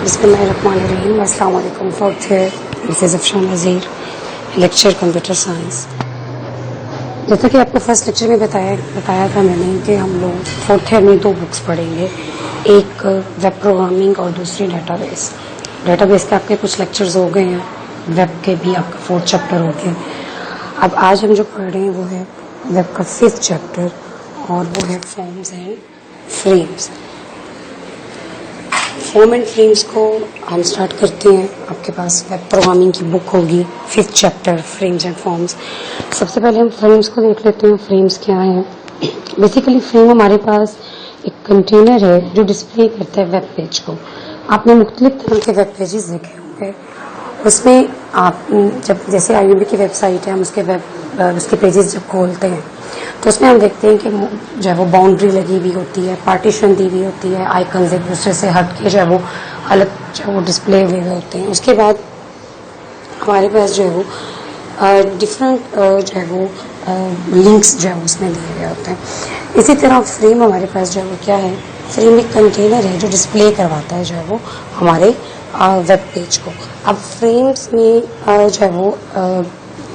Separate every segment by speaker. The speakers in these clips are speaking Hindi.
Speaker 1: बिस्मिल्लाहिर्रहमानिर्रहीम। अस्सलाम वालेकुम। Fourth year, this is Afshan Nazir, lecture computer science. जैसा कि आपको फर्स्ट लेक्चर में बताया था मैंने कि हम लोग फोर्थ ईयर में दो बुक्स पढ़ेंगे, एक वेब प्रोग्रामिंग और दूसरी डेटाबेस। डेटाबेस के आपके कुछ लेक्चर्स हो गए हैं, वेब के भी आपका 4th चैप्टर हो गया। अब आज हम जो पढ़ रहे हैं वो है वेब का 5th चैप्टर और वो है forms and frames. Form and frames को हम स्टार्ट करते हैं। आपके पास वेब प्रोग्रामिंग की बुक होगी, 5th chapter frames and forms. सबसे पहले हम फ्रेम्स को देख लेते हैं। फ्रेम्स क्या है? बेसिकली फ्रेम हमारे पास एक कंटेनर है जो डिस्प्ले करता है वेब पेज को। आपने मुख्तलिफ तरह के वेब पेजेस देखे होंगे, उसमें आप जब जैसे IIB की वेबसाइट है, हम उसके पेजेस जब खोलते हैं तो उसमें हम देखते हैं कि जो है वो बाउंड्री लगी हुई होती है, पार्टीशन दी हुई होती है, आइकन्स एक दूसरे से हट के जो है वो अलग जो है वो डिस्प्ले हुए होते हैं। उसके बाद हमारे पास जो है वो डिफरेंट जो है वो लिंक्स जो है उसमें दिए गए होते हैं। इसी तरह फ्रेम हमारे पास जो है वो क्या है? फ्रेम एक कंटेनर है जो डिस्प्ले करवाता है जो है वो हमारे वेब पेज को। अब फ्रेम्स में जो है वो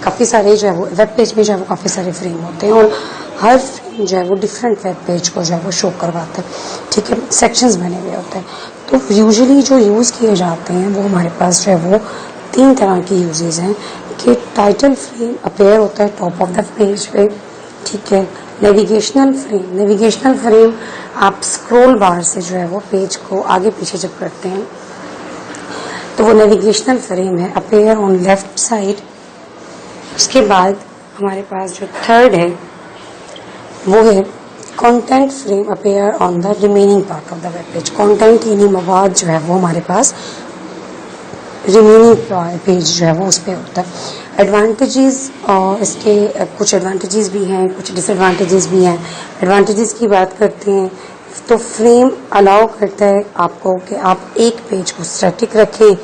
Speaker 1: काफ़ी सारे जो है वो वेब पेज में जो है वो काफ़ी सारे फ्रेम होते हैं और हर फ्रेम जो है वो डिफरेंट वेब पेज को जो है वो शो करवाता है। ठीक है, सेक्शंस बने हुए होते हैं। तो यूजुअली जो यूज़ किए जाते हैं वो हमारे पास जो है वो 3 तरह की यूजेस हैं कि टाइटल फ्रेम अपेयर होता है टॉप ऑफ द पेज पे। ठीक है, नेविगेशनल फ्रेम आप स्क्रॉल बार से जो है वो पेज को आगे पीछे जब करते हैं तो वो नेविगेशनल फ्रेम है, अपेयर ऑन लेफ्ट साइड। उसके बाद हमारे पास जो थर्ड है वो है content frame, appear on the remaining part of the web page. Content यानी मवाद जो है वो हमारे पास रिमेनिंग पेज जो है वो उस पर होता है। एडवांटेजेस, इसके कुछ एडवांटेजेस भी हैं, कुछ डिसएडवांटेजेस भी हैं। एडवांटेजेस की बात करते हैं तो फ्रेम अलाउ करता है आपको कि आप एक पेज को स्टैटिक रखें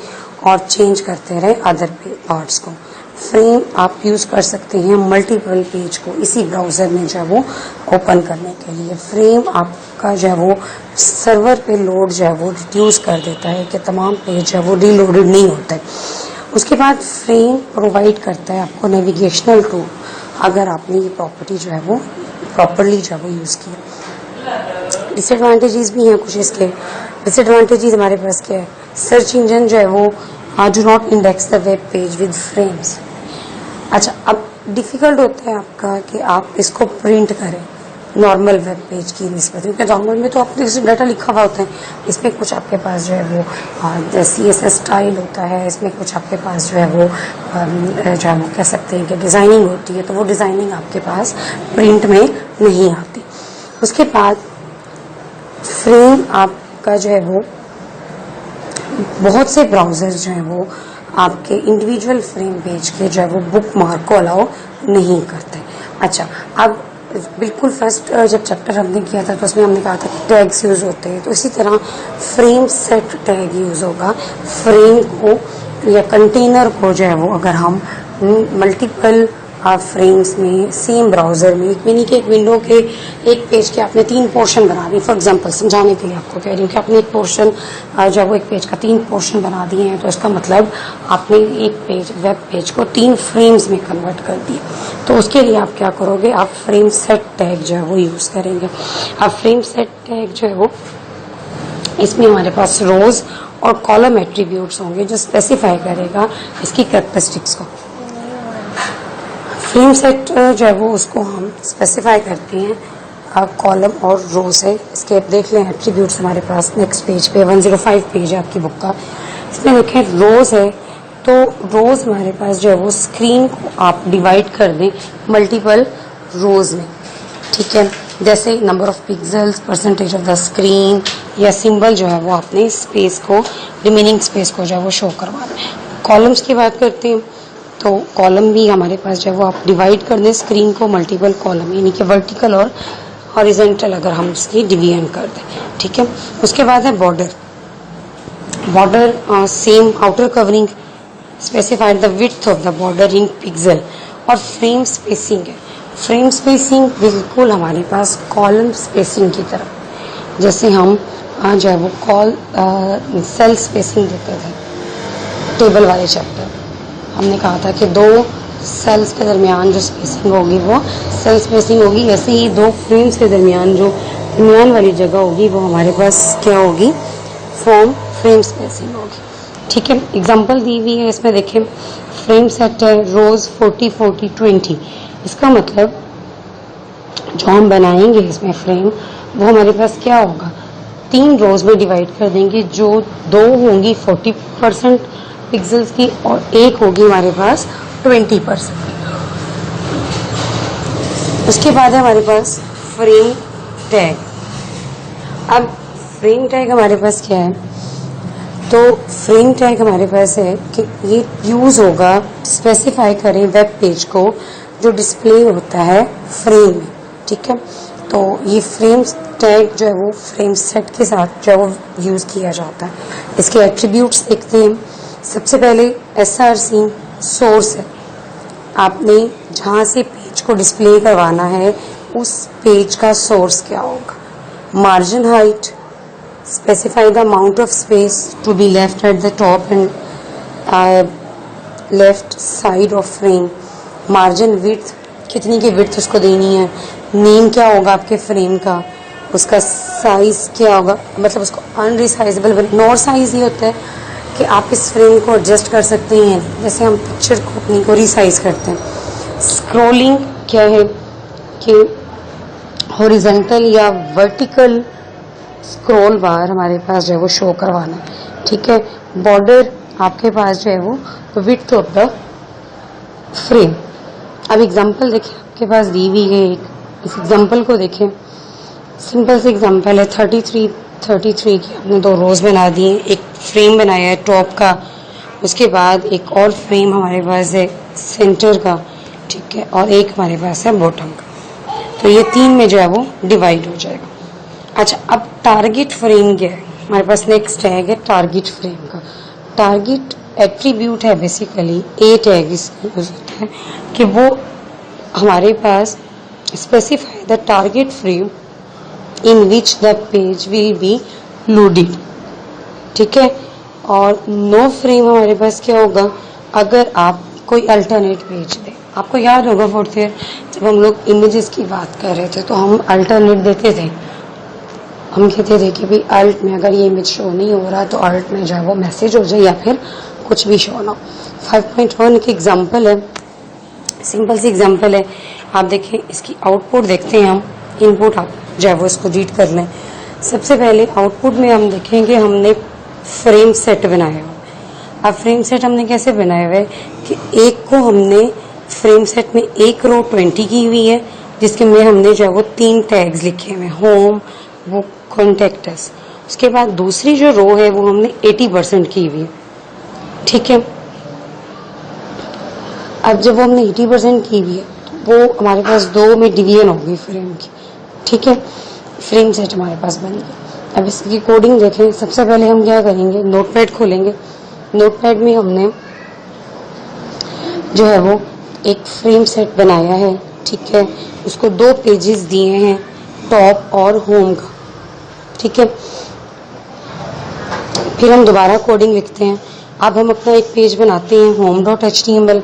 Speaker 1: और चेंज करते रहें अदर पार्ट्स को। फ्रेम आप यूज़ कर सकते हैं मल्टीपल पेज को इसी ब्राउज़र में जो है वो ओपन करने के लिए। फ्रेम आपका जो है वो सर्वर पे लोड जो है वो रिड्यूस कर देता है कि तमाम पेज जो है वो रीलोडेड नहीं होता है। उसके बाद फ्रेम प्रोवाइड करता है आपको नेविगेशनल टूल, अगर आपने ये प्रॉपर्टी जो है वो प्रॉपरली जो है वो यूज़ किया। डिसएडवांटेजेस भी हैं कुछ इसके। डिसएडवांटेजेस हमारे पास क्या है? सर्च इंजन जो है वो do not index the web page with frames. अच्छा, अब डिफिकल्ट होता है आपका कि आप इसको प्रिंट करें नॉर्मल वेब पेज की निस्बत, क्योंकि नॉर्मल में तो आपने डाटा लिखा हुआ होता है, इसमें कुछ आपके पास जो है वो CSS स्टाइल होता है, इसमें कुछ आपके पास जो है वो जो है वो कह सकते हैं कि डिज़ाइनिंग होती है, तो वो डिज़ाइनिंग आपके पास प्रिंट में नहीं आती। उसके बाद फ्रेम आपका जो है वो बहुत से ब्राउज़र जो है वो आपके इंडिविजुअल फ्रेम पेज के जो है वो बुक मार्क को अलाउ नहीं करते। अच्छा, अब बिल्कुल फर्स्ट जब चैप्टर हमने किया था तो उसमें हमने कहा था कि टैग्स यूज़ होते हैं, तो इसी तरह फ्रेम सेट टैग यूज़ होगा। फ्रेम को या कंटेनर को जो है वो अगर हम मल्टीपल फ्रेम्स में सेम ब्राउज़र में एक विंडो के एक पेज के आपने 3 पोर्शन बना दिए, फॉर एग्जांपल समझाने के लिए आपको कह रही हूँ कि आपने एक पोर्शन जो है वो एक पेज का 3 पोर्शन बना दिए हैं, तो इसका मतलब आपने एक पेज वेब पेज को 3 फ्रेम्स में कन्वर्ट कर दिया। तो उसके लिए आप क्या करोगे? आप फ्रेम सेट टैग जो है वो यूज़ करेंगे। अब फ्रेम सेट टैग जो है वो इसमें हमारे पास रोज और कॉलम एट्रीब्यूट्स होंगे जो स्पेसिफाई करेगा इसकी कैरेक्टरिस्टिक्स को। फ्रेम सेट जो है वो उसको हम स्पेसिफाई करते हैं कॉलम और रो से। इसके देख लें एट्रीब्यूट्स हमारे पास नेक्स्ट पेज पे 105 पेज है आपकी बुक का। इसमें देखें रोज है, तो रोज हमारे पास जो है वो स्क्रीन को आप डिवाइड कर दें मल्टीपल रोज में। ठीक है, जैसे number of pixels, percentage of the screen या सिंबल जो है वो आपने स्पेस को, रिमेनिंग स्पेस को जो है वो शो करवाना है। कॉलम्स की बात करते हैं तो कॉलम भी हमारे पास जो है वो आप डिवाइड कर दें स्क्रीन को मल्टीपल कॉलम, यानी कि वर्टिकल और हॉरिजॉन्टल अगर हम इसकी डिवीजन कर दें। ठीक है, उसके बाद है border. Same outer covering specified the width of the border in pixel. और फ्रेम स्पेसिंग है। फ्रेम स्पेसिंग बिल्कुल हमारे पास कॉलम स्पेसिंग की तरह, जैसे हम जो है वो कॉल सेल स्पेसिंग देते थे टेबल वाले चैप्टर। हमने कहा था कि दो सेल्स के दरमियान जो स्पेसिंग होगी वो सेल स्पेसिंग होगी, ऐसे ही दो फ्रेम्स के दरमियान जो दरमियान वाली जगह होगी वो हमारे पास क्या होगी, फ्रेम स्पेसिंग होगी। ठीक है, एग्जांपल दी हुई है इसमें देखें, फ्रेम सेट है रोज 40 40 20। इसका मतलब जो हम बनाएंगे इसमें फ्रेम वो हमारे पास क्या होगा, 3 रोज में डिवाइड कर देंगे, जो 2 होंगी 40% पिक्सल्स की और एक होगी हमारे पास 20%। उसके बाद है हमारे पास फ्रेम टैग। अब फ्रेम टैग हमारे पास क्या है, तो फ्रेम टैग हमारे पास है कि ये यूज होगा, स्पेसिफाई करें वेब पेज को जो डिस्प्ले होता है फ्रेम में। ठीक है, तो ये फ्रेम टैग जो है वो फ्रेम सेट के साथ जो है वो यूज किया जाता है। इसके एट्रीब्यूट्स देखते हैं। सबसे पहले SRC सोर्स है, आपने जहां से पेज को डिस्प्ले करवाना है उस पेज का सोर्स क्या होगा। Margin height, specify the amount of space to be left at the top and left side of frame. Margin width, कितनी की विड्थ उसको देनी है। नेम क्या होगा आपके फ्रेम का, उसका साइज क्या होगा, मतलब उसको अनरिसाइजेबल नॉर साइज ये होता है कि आप इस फ्रेम को एडजस्ट कर सकते हैं, जैसे हम पिक्चर को अपनी को रिसाइज करते हैं। स्क्रॉलिंग क्या है कि हॉरिजॉन्टल या वर्टिकल स्क्रॉल बार हमारे पास जो है वो शो करवाना है। ठीक है, बॉर्डर आपके पास जो है वो विड्थ ऑफ द फ्रेम। अब एग्जांपल देखिए आपके पास दी हुई है, इस एग्जांपल को देखें। सिंपल से एग्जांपल है, 33 की आपने 2 रोज बना दिए, एक फ्रेम बनाया है टॉप का, उसके बाद एक और फ्रेम हमारे पास है सेंटर का, ठीक है, और एक हमारे पास है बॉटम का। तो ये 3 में जो है वो डिवाइड हो जाएगा। अच्छा, अब टारगेट फ्रेम क्या है, हमारे पास नेक्स्ट टैग है टारगेट फ्रेम का। टारगेट एट्रीब्यूट है बेसिकली, ए टैग इसका यूज होता है कि वो हमारे पास specify the target frame in which the page will be loaded. ठीक है, और नो फ्रेम हमारे पास क्या होगा, अगर आप कोई अल्टरनेट पेज दें। आपको याद होगा 4th ईयर जब हम लोग इमेजेस की बात कर रहे थे तो हम अल्टरनेट देते थे, हम कहते थे कि भाई अल्ट में अगर ये इमेज शो नहीं हो रहा तो अल्ट में जो है वो मैसेज हो जाए या फिर कुछ भी शो ना हो। 5.1 की एग्जांपल है, सिंपल सी एग्जांपल है, आप देखें इसकी आउटपुट देखते हैं हम। इनपुट आप जो है वो इसको रीड कर लें। सबसे पहले आउटपुट में हम देखेंगे हमने फ्रेम सेट बनाया हुआ। अब फ्रेम सेट हमने कैसे बनाया हुआ है कि एक को हमने फ्रेम सेट में एक रो 20 की हुई है जिसके में हमने जो है वो 3 टैग्स लिखे हुए, होम, बुक, कॉन्टेक्ट अस। उसके बाद दूसरी जो रो है वो हमने 80% की हुई है। ठीक है, अब जब वो हमने 80% की हुई है तो वो हमारे पास 2 में डिवीजन होगी फ्रेम की। ठीक है, फ्रेम सेट हमारे पास बन गया। अब इसकी कोडिंग देखें। सबसे पहले हम क्या करेंगे, नोटपैड खोलेंगे। नोटपैड में हमने जो है वो एक फ्रेम सेट बनाया है। ठीक है, उसको 2 पेजेस दिए हैं, टॉप और होम का। ठीक है, फिर हम दोबारा कोडिंग लिखते हैं। अब हम अपना एक पेज बनाते हैं home.html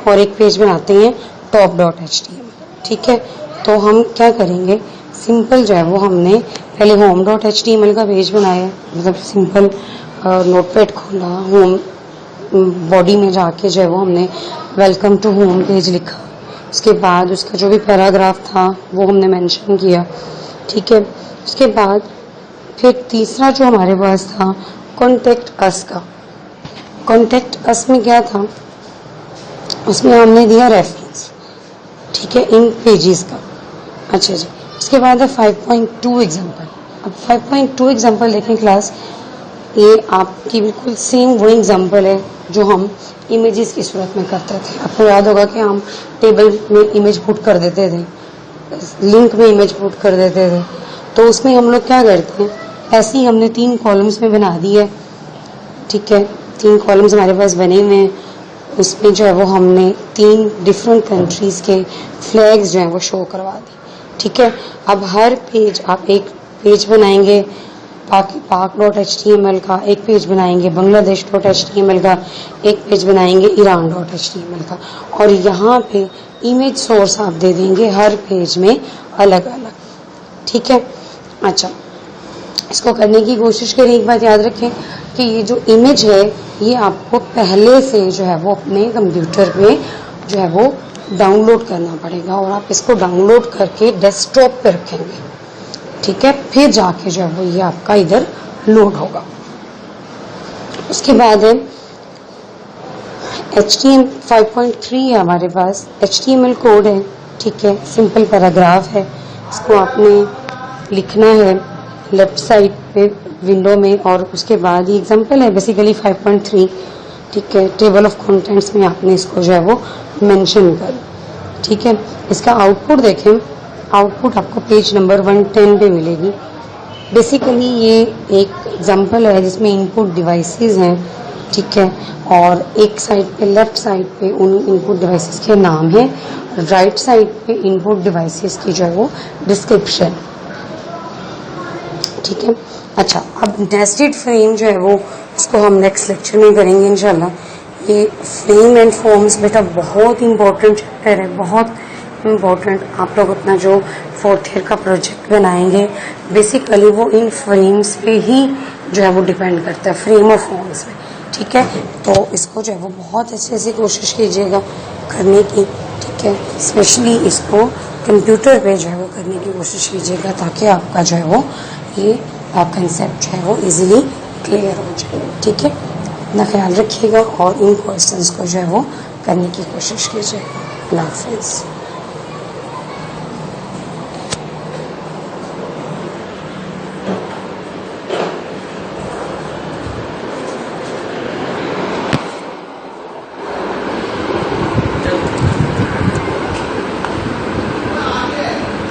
Speaker 1: और एक पेज बनाते हैं top.html। ठीक है, तो हम क्या करेंगे, सिंपल जो है वो हमने पहले home.html का पेज बनाया, मतलब सिंपल नोटपैड खोला, होम बॉडी में जाके जो है वो हमने वेलकम टू होम पेज लिखा। उसके बाद उसका जो भी पैराग्राफ था वो हमने मेंशन किया। ठीक है, उसके बाद फिर तीसरा जो हमारे पास था कॉन्टेक्ट अस का। कॉन्टेक्ट अस में क्या था, उसमें हमने दिया रेफरेंस, ठीक है, इन पेजेस का। अच्छा जी, उसके बाद है 5.2 एग्जाम्पल। अब 5.2 एग्जाम्पल देखें क्लास, ये आपकी बिल्कुल सेम वो एग्जाम्पल है जो हम इमेजेस की सूरत में करते थे। आपको याद होगा कि हम टेबल में इमेज पुट कर देते थे, लिंक में इमेज पुट कर देते थे। तो उसमें हम लोग क्या करते हैं, ऐसे ही हमने 3 कॉलम्स में बना दी है। ठीक है, 3 कॉलम्स हमारे पास बने हुए हैं। उसमें जो है वो हमने 3 डिफरेंट कंट्रीज के फ्लैग्स जो है वो शो करवा दी। ठीक है, अब हर पेज आप एक पेज बनाएंगे पाक.html का एक पेज बनाएंगे, बांग्लादेश.html का एक पेज बनाएंगे, ईरान.html का, और यहाँ पे इमेज सोर्स आप दे देंगे हर पेज में अलग अलग। ठीक है, अच्छा इसको करने की कोशिश करें। एक बात याद रखें कि ये जो इमेज है ये आपको पहले से जो है वो अपने कंप्यूटर पे जो है वो डाउनलोड करना पड़ेगा, और आप इसको डाउनलोड करके डेस्कटॉप पे रखेंगे। ठीक है, फिर जाके जो है वो ये आपका इधर लोड होगा। उसके बाद है HTML 5.3 है हमारे पास, HTML कोड है। ठीक है, सिंपल पैराग्राफ है, इसको आपने लिखना है लेफ्ट साइड पे विंडो में, और उसके बाद ये एग्जांपल है बेसिकली 5.3। ठीक है, टेबल ऑफ कंटेंट्स में आपने इसको जो है वो मेंशन कर। ठीक है, इसका आउटपुट देखें, आउटपुट आपको पेज नंबर 110 पे मिलेगी। बेसिकली ये एक एग्जांपल है जिसमें इनपुट डिवाइसेस हैं। ठीक है, और एक साइड पे लेफ्ट साइड पे उन इनपुट डिवाइसेस के नाम है, राइट साइड पे इनपुट डिवाइसेस की जो है वो डिस्क्रिप्शन। ठीक है, अच्छा अब नेस्टेड फ्रेम जो है वो इसको हम नेक्स्ट लेक्चर में करेंगे इंशाल्लाह। ये फ्रेम एंड फॉर्म्स बेटा बहुत इंपॉर्टेंट चैप्टर है, बहुत इम्पोर्टेंट। आप लोग अपना जो 4th ईयर का प्रोजेक्ट बनाएंगे बेसिकली वो इन फ्रेम्स पे ही जो है वो डिपेंड करता है, फ्रेम और फॉर्म्स पे। ठीक है, तो इसको जो है वो बहुत अच्छे से कोशिश कीजिएगा करने की। ठीक है, स्पेशली इसको कंप्यूटर पे जो है वो करने की कोशिश कीजिएगा ताकि आपका जो है वो ये कंसेप्ट जो है वो इजीली क्लियर हो जाए। ठीक है, अपना ख्याल रखिएगा और इन क्वेश्चंस को जो है वो करने की कोशिश कीजिएगा। अल्लाह हाफिज़।